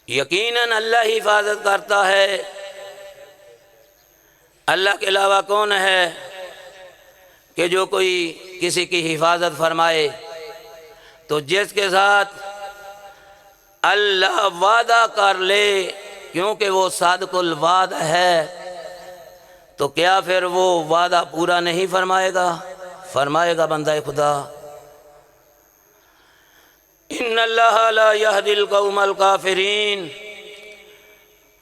یقیناً اللہ ہی حفاظت کرتا ہے، اللہ کے علاوہ کون ہے کہ جو کوئی کسی کی حفاظت فرمائے؟ تو جس کے ساتھ اللہ وعدہ کر لے، کیونکہ وہ صادق الوعد ہے، تو کیا پھر وہ وعدہ پورا نہیں فرمائے گا؟ فرمائے گا بندہ خدا۔ ان اللہ لا یہدی القوم الکافرین۔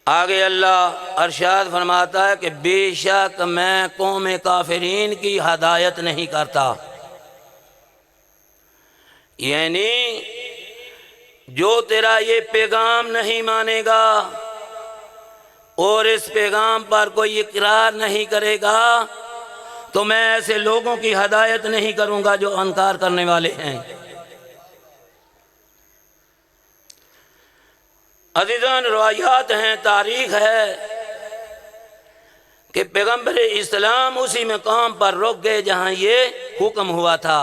آگے اللہ ارشاد فرماتا ہے کہ بے شک میں قوم کافرین کی ہدایت نہیں کرتا، یعنی جو تیرا یہ پیغام نہیں مانے گا اور اس پیغام پر کوئی اقرار نہیں کرے گا تو میں ایسے لوگوں کی ہدایت نہیں کروں گا جو انکار کرنے والے ہیں۔ عزیزان، روایات ہیں، تاریخ ہے کہ پیغمبر اسلام اسی مقام پر رک گئے جہاں یہ حکم ہوا تھا،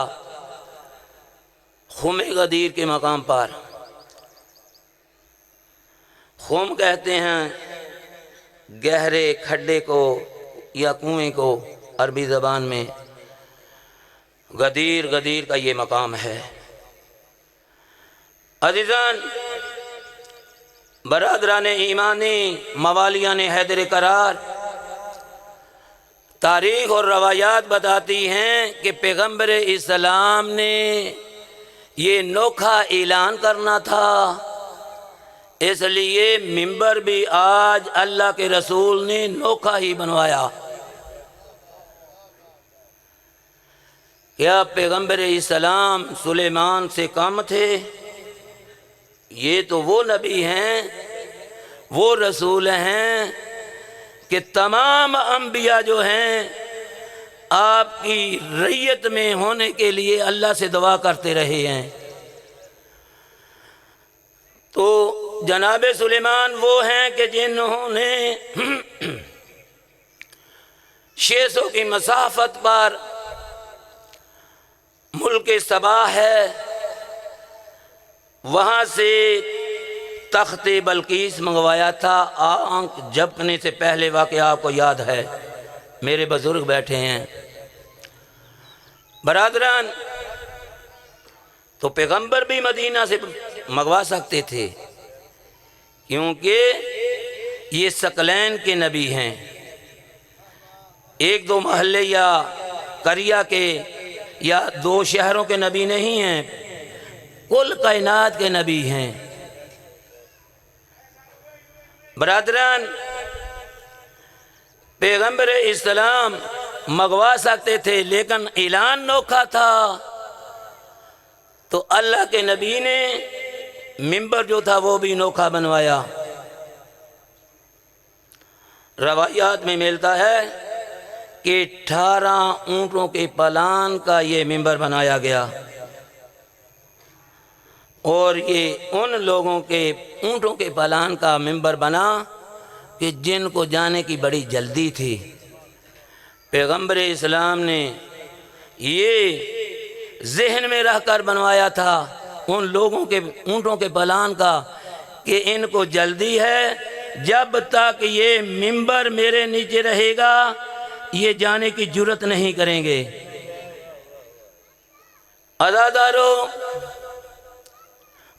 خم غدیر کے مقام پر۔ خم کہتے ہیں گہرے کھڈے کو یا کنویں کو عربی زبان میں، غدیر کا یہ مقام ہے۔ عزیزان، برادران ایمانی، موالیان حیدر کرار، تاریخ اور روایات بتاتی ہیں کہ پیغمبر اسلام نے یہ نوکھا اعلان کرنا تھا، اس لیے ممبر بھی آج اللہ کے رسول نے نوکھا ہی بنوایا۔ کیا پیغمبر اسلام سلیمان سے کم تھے؟ یہ تو وہ نبی ہیں، وہ رسول ہیں کہ تمام انبیاء جو ہیں آپ کی رعیت میں ہونے کے لیے اللہ سے دعا کرتے رہے ہیں۔ تو جناب سلیمان وہ ہیں کہ جنہوں نے 600 کی مسافت پر ملک سبا ہے، وہاں سے تخت بلقیس منگوایا تھا۔ آنکھ جھپکنے سے پہلے واقعہ آپ کو یاد ہے، میرے بزرگ بیٹھے ہیں۔ برادران، تو پیغمبر بھی مدینہ سے منگوا سکتے تھے، کیونکہ یہ ثقلین کے نبی ہیں، ایک دو محلے یا قریہ کے یا 2 شہروں کے نبی نہیں ہیں، کل کائنات کے نبی ہیں۔ برادران، پیغمبر اسلام منگوا سکتے تھے لیکن اعلان نوکھا تھا، تو اللہ کے نبی نے ممبر جو تھا وہ بھی نوکھا بنوایا۔ روایات میں ملتا ہے کہ 18 اونٹوں کے پلان کا یہ ممبر بنایا گیا، اور یہ ان لوگوں کے اونٹوں کے پلان کا ممبر بنا کہ جن کو جانے کی بڑی جلدی تھی۔ پیغمبر اسلام نے یہ ذہن میں رہ کر بنوایا تھا ان لوگوں کے اونٹوں کے پلان کا کہ ان کو جلدی ہے، جب تک یہ ممبر میرے نیچے رہے گا یہ جانے کی جرت نہیں کریں گے۔ عزادارو،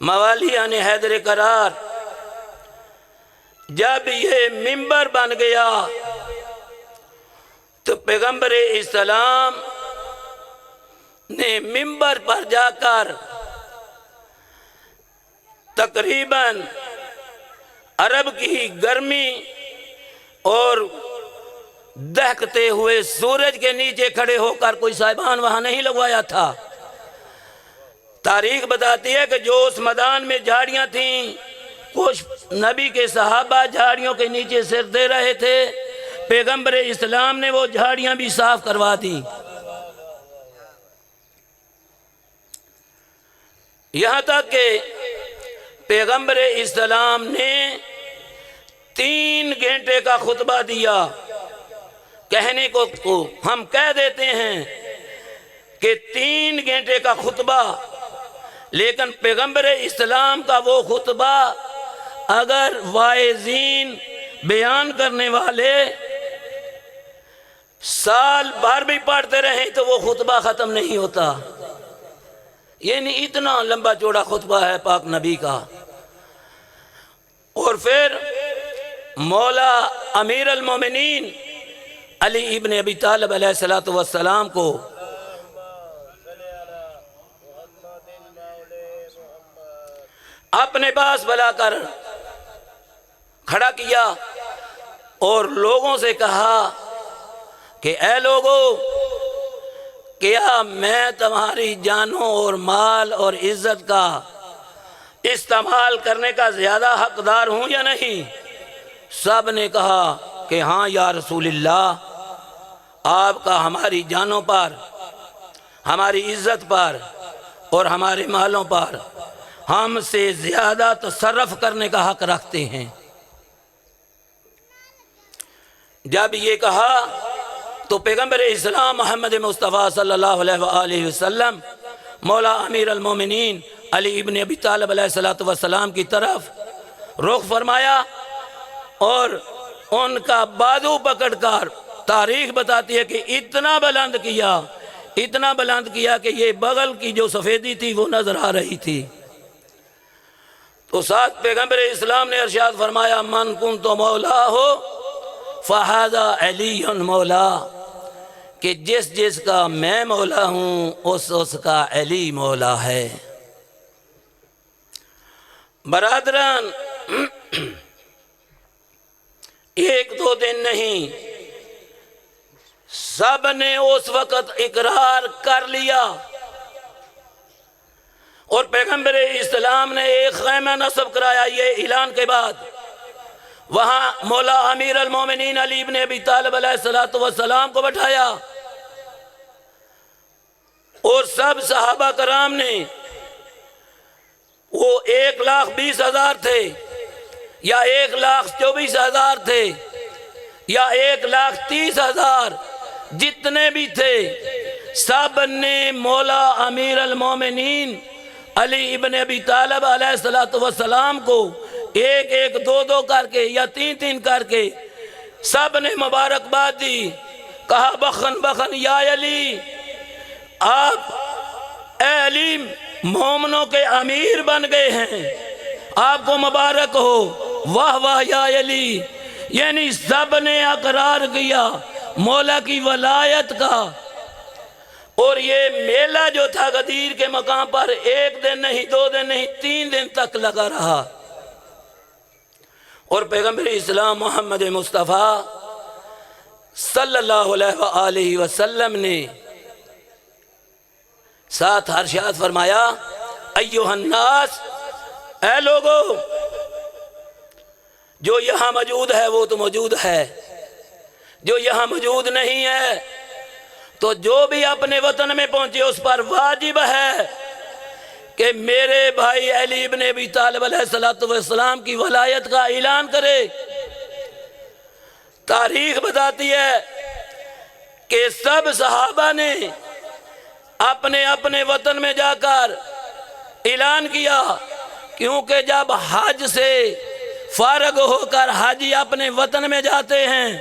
موالیان حیدر کرار، جب یہ ممبر بن گیا تو پیغمبر اسلام نے ممبر پر جا کر تقریباً عرب کی گرمی اور دہکتے ہوئے سورج کے نیچے کھڑے ہو کر کوئی صاحبان وہاں نہیں لگوایا تھا۔ تاریخ بتاتی ہے کہ جو اس میدان میں جھاڑیاں تھیں، کچھ نبی کے صحابہ جھاڑیوں کے نیچے سر دے رہے تھے، پیغمبر اسلام نے وہ جھاڑیاں بھی صاف کروا دی۔ یہاں تک کہ پیغمبر اسلام نے 3 گھنٹے کا خطبہ دیا۔ کہنے کو ہم کہہ دیتے ہیں کہ 3 گھنٹے کا خطبہ، لیکن پیغمبر اسلام کا وہ خطبہ اگر واعظین بیان کرنے والے سال بھر بھی پڑھتے رہیں تو وہ خطبہ ختم نہیں ہوتا. یعنی اتنا لمبا چوڑا خطبہ ہے پاک نبی کا. اور پھر مولا امیر المومنین علی ابن ابی طالب علیہ السلام کو اپنے پاس بلا کر کھڑا کیا اور لوگوں سے کہا کہ اے لوگو، کیا میں تمہاری جانوں اور مال اور عزت کا استعمال کرنے کا زیادہ حقدار ہوں یا نہیں؟ سب نے کہا کہ ہاں یا رسول اللہ، آپ کا ہماری جانوں پر، ہماری عزت پر اور ہمارے مالوں پر ہم سے زیادہ تصرف کرنے کا حق رکھتے ہیں. جب یہ کہا تو پیغمبر اسلام محمد مصطفیٰ صلی اللہ علیہ وآلہ وسلم مولا امیر المومنین علی ابن ابی طالب علیہ السلام کی طرف رخ فرمایا اور ان کا بازو پکڑ کر تاریخ بتاتی ہے کہ اتنا بلند کیا کہ یہ بغل کی جو سفیدی تھی وہ نظر آ رہی تھی. تو ساتھ پیغمبر اسلام نے ارشاد فرمایا من کنت مولا ہو فہذا علی مولا، کہ جس کا میں مولا ہوں اس کا علی مولا ہے. برادران، ایک دو دن نہیں، سب نے اس وقت اقرار کر لیا اور پیغمبر اسلام نے ایک خیمہ نصب کرایا. یہ اعلان کے بعد وہاں مولا امیر المومنین علی ابن ابی طالب علیہ السلام کو بٹھایا اور سب صحابہ کرام نے، وہ 1,20,000 تھے یا 1,24,000 تھے یا 1,30,000، جتنے بھی تھے سب نے مولا امیر المومنین علی ابن ابی طالب علیہ السلام کو ایک ایک دو دو کر کے یا تین تین کر کے سب نے مبارکباد دی. کہا بخن بخن یا علی، آپ اے علی مومنوں کے امیر بن گئے ہیں، آپ کو مبارک ہو، واہ واہ یا علی. یعنی سب نے اقرار کیا مولا کی ولایت کا. اور یہ میلہ جو تھا غدیر کے مقام پر 1 دن نہیں، 2 دن نہیں، 3 دن تک لگا رہا. اور پیغمبر اسلام محمد مصطفیٰ صلی اللہ علیہ وآلہ وسلم نے ساتھ ارشاد فرمایا ایھا الناس، اے لوگو، جو یہاں موجود ہے وہ تو موجود ہے، جو یہاں موجود نہیں ہے تو جو بھی اپنے وطن میں پہنچے اس پر واجب ہے کہ میرے بھائی علی ابن ابی طالب علیہ السلام کی ولایت کا اعلان کرے. تاریخ بتاتی ہے کہ سب صحابہ نے اپنے اپنے وطن میں جا کر اعلان کیا، کیونکہ جب حج سے فارغ ہو کر حاجی اپنے وطن میں جاتے ہیں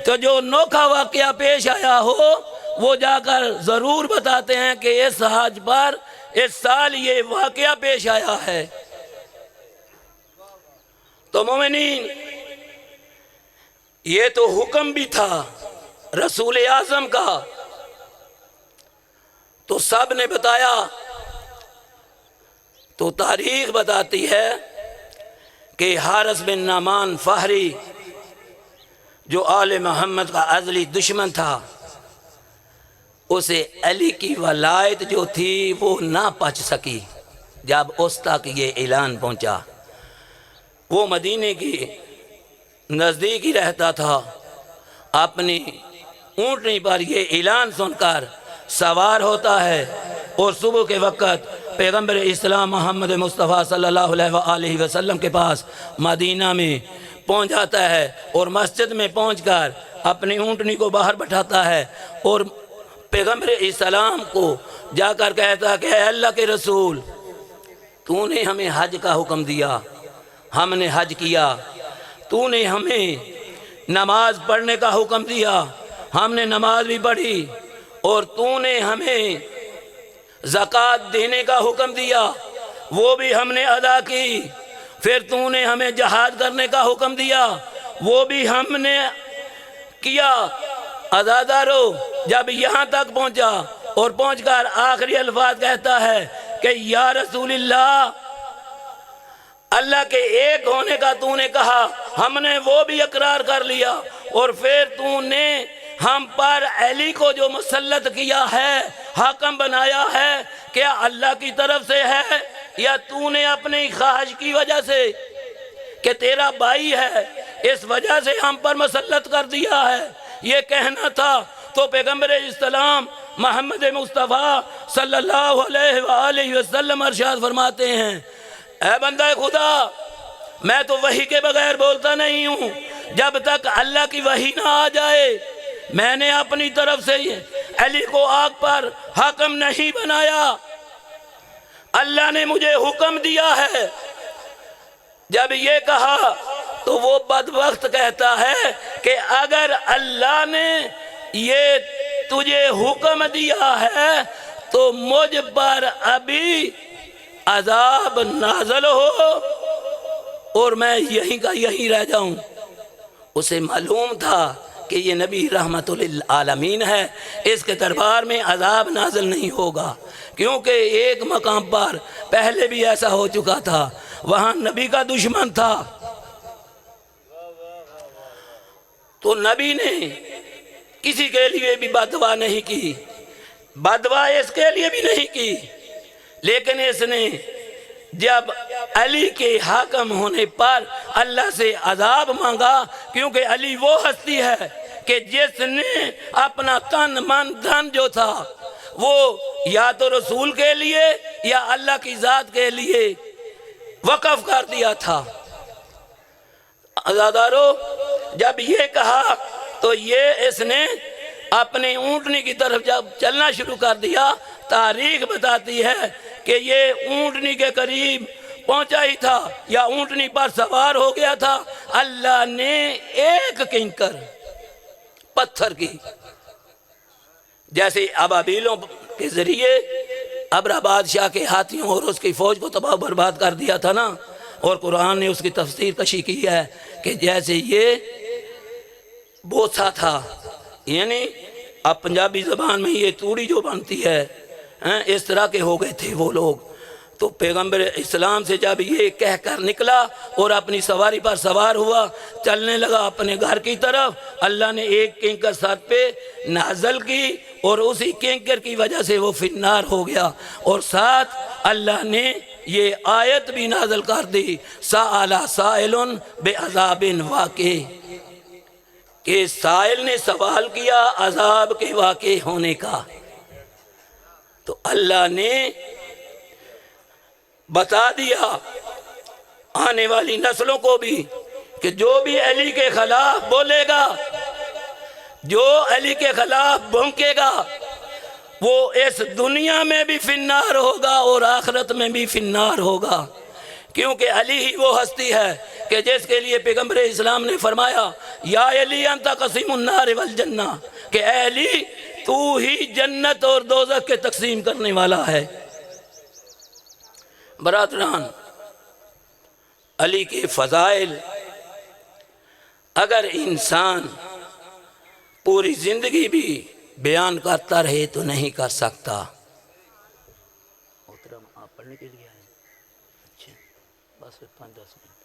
تو جو نوکھا واقعہ پیش آیا ہو وہ جا کر ضرور بتاتے ہیں کہ اس حج پر اس سال یہ واقعہ پیش آیا ہے. تو مومنین، یہ تو حکم بھی تھا رسول اعظم کا، تو سب نے بتایا. تو تاریخ بتاتی ہے کہ حارث بن نعمان فہری جو آل محمد کا ازلی دشمن تھا، اسے علی کی ولایت جو تھی وہ نہ پچ سکی. جب اس تک یہ اعلان پہنچا، وہ مدینے کی نزدیک ہی رہتا تھا، اپنی اونٹنی پر یہ اعلان سن کر سوار ہوتا ہے اور صبح کے وقت پیغمبر اسلام محمد مصطفیٰ صلی اللہ علیہ وآلہ وسلم کے پاس مدینہ میں پہنچ جاتا ہے اور مسجد میں پہنچ کر اپنی اونٹنی کو باہر بٹھاتا ہے اور پیغمبر اسلام کو جا کر کہتا کہ اے اللہ کے رسول، تو نے ہمیں حج کا حکم دیا ہم نے حج کیا، تو نے ہمیں نماز پڑھنے کا حکم دیا، ہم نے نماز بھی پڑھی، اور تو نے ہمیں زکوٰۃ دینے کا حکم دیا، وہ بھی ہم نے ادا کی، پھر تو نے ہمیں جہاد کرنے کا حکم دیا، وہ بھی ہم نے کیا۔ عزادارو جب یہاں تک پہنچا اور پہنچ کر آخری الفاظ کہتا ہے کہ یا رسول اللہ، اللہ کے ایک ہونے کا تو نے کہا، ہم نے وہ بھی اقرار کر لیا، اور پھر تو نے ہم پر علی کو جو مسلط کیا ہے، حاکم بنایا ہے، کیا اللہ کی طرف سے ہے یا تو نے اپنی خواہش کی وجہ سے کہ تیرا بھائی ہے اس وجہ سے ہم پر مسلط کر دیا ہے؟ یہ کہنا تھا تو پیغمبر اسلام محمد مصطفیٰ صلی اللہ علیہ وآلہ وسلم ارشاد فرماتے ہیں، اے بندہ خدا، میں تو وحی کے بغیر بولتا نہیں ہوں، جب تک اللہ کی وحی نہ آ جائے میں نے اپنی طرف سے علی کو آگ پر حاکم نہیں بنایا، اللہ نے مجھے حکم دیا ہے۔ جب یہ کہا تو وہ بدبخت کہتا ہے کہ اگر اللہ نے یہ تجھے حکم دیا ہے تو مجھ پر ابھی عذاب نازل ہو اور میں یہیں کا یہیں رہ جاؤں۔ اسے معلوم تھا کہ یہ نبی رحمت للعالمین ہے، اس کے دربار میں عذاب نازل نہیں ہوگا، کیونکہ ایک مقام پر پہلے بھی ایسا ہو چکا تھا، وہاں نبی کا دشمن تھا، تو نبی نے کسی کے لیے بھی بددعا نہیں کی، بددعا اس کے لیے بھی نہیں کی، لیکن اس نے جب علی کے حاکم ہونے پر اللہ سے عذاب مانگا، کیونکہ علی وہ ہستی ہے کہ جس نے اپنا تن من دھن جو تھا وہ یا تو رسول کے لیے یا اللہ کی ذات کے لیے وقف کر دیا تھا۔ عزادارو جب یہ کہا تو یہ اس نے اپنی اونٹنی کی طرف جب چلنا شروع کر دیا، تاریخ بتاتی ہے کہ یہ اونٹنی کے قریب پہنچا ہی تھا یا اونٹنی پر سوار ہو گیا تھا، اللہ نے ایک کنکر پتھر کی، جیسے ابابیلوں کے ذریعے ابرہ بادشاہ کے ہاتھیوں اور اس کی فوج کو تباہ برباد کر دیا تھا نا، اور قرآن نے اس کی تفسیر کشی کی ہے کہ جیسے یہ بوسا تھا، یعنی اب پنجابی زبان میں یہ توڑی جو بنتی ہے، اس طرح کے ہو گئے تھے وہ لوگ۔ تو پیغمبر اسلام سے جب یہ کہہ کر نکلا اور اپنی سواری پر سوار ہوا، چلنے لگا اپنے گھر کی طرف، اللہ نے ایک کنکر سر پہ نازل کی اور اسی کنکر کی وجہ سے وہ فی النار ہو گیا، اور ساتھ اللہ نے یہ آیت بھی نازل کر دی، سأل سائل بعذاب واقع، کہ سائل نے سوال کیا عذاب کے واقع ہونے کا، تو اللہ نے بتا دیا آنے والی نسلوں کو بھی کہ جو بھی علی کے خلاف بولے گا، جو علی کے خلاف بھونکے گا، وہ اس دنیا میں بھی فی النار ہوگا اور آخرت میں بھی فی النار ہوگا، کیونکہ علی ہی وہ ہستی ہے کہ جس کے لیے پیغمبر اسلام نے فرمایا یا علی انت قسیم النار والجنہ، کہ اے علی تو ہی جنت اور دوزخ کے تقسیم کرنے والا ہے۔ برادران، علی کے فضائل اگر انسان پوری زندگی بھی بیان کرتا رہے تو نہیں کر سکتا۔ محترم آپ پڑھنے کے لیے آئے؟ اچھا، بس 5-10 منٹ۔